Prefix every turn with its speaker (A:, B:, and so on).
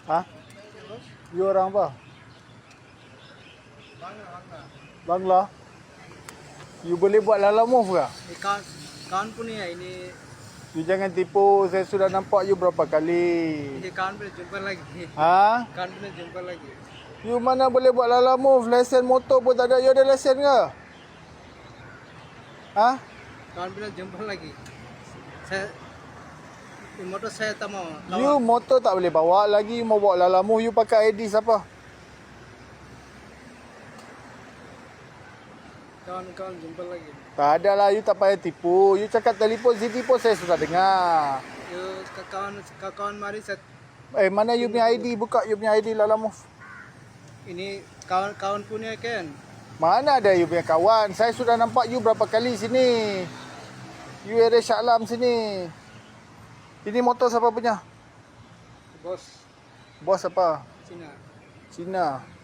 A: Ha? You orang apa? Bangla. You boleh buat Lala Move ke?
B: Kawan punya ini
A: You jangan tipu. Saya sudah nampak you berapa kali.
B: kawan punya jumpa lagi.
A: Ha?
B: Kawan punya jumpa lagi.
A: You mana boleh buat Lala Move? Lesen motor pun tak ada. You ada lesen ke? Ha?
B: Kawan punya jumpa lagi. Saya motor saya tak mau.
A: You motor tak boleh bawa lagi. You mau bawa Lala Move. You pakai ID siapa?
B: Kawan jumpa lagi.
A: Tak ada lah. You tak payah tipu. You cakap telefon sini pun saya sudah dengar.
B: You kawan mari saya
A: Mana you punya ID? Buka you punya ID Lala Move.
B: ini kawan punya kan.
A: Mana ada you punya kawan? Saya sudah nampak you berapa kali sini. You ada Shah Alam sini. Ini motor siapa punya?
B: Bos
A: Bos apa?
B: Cina.
A: Cina.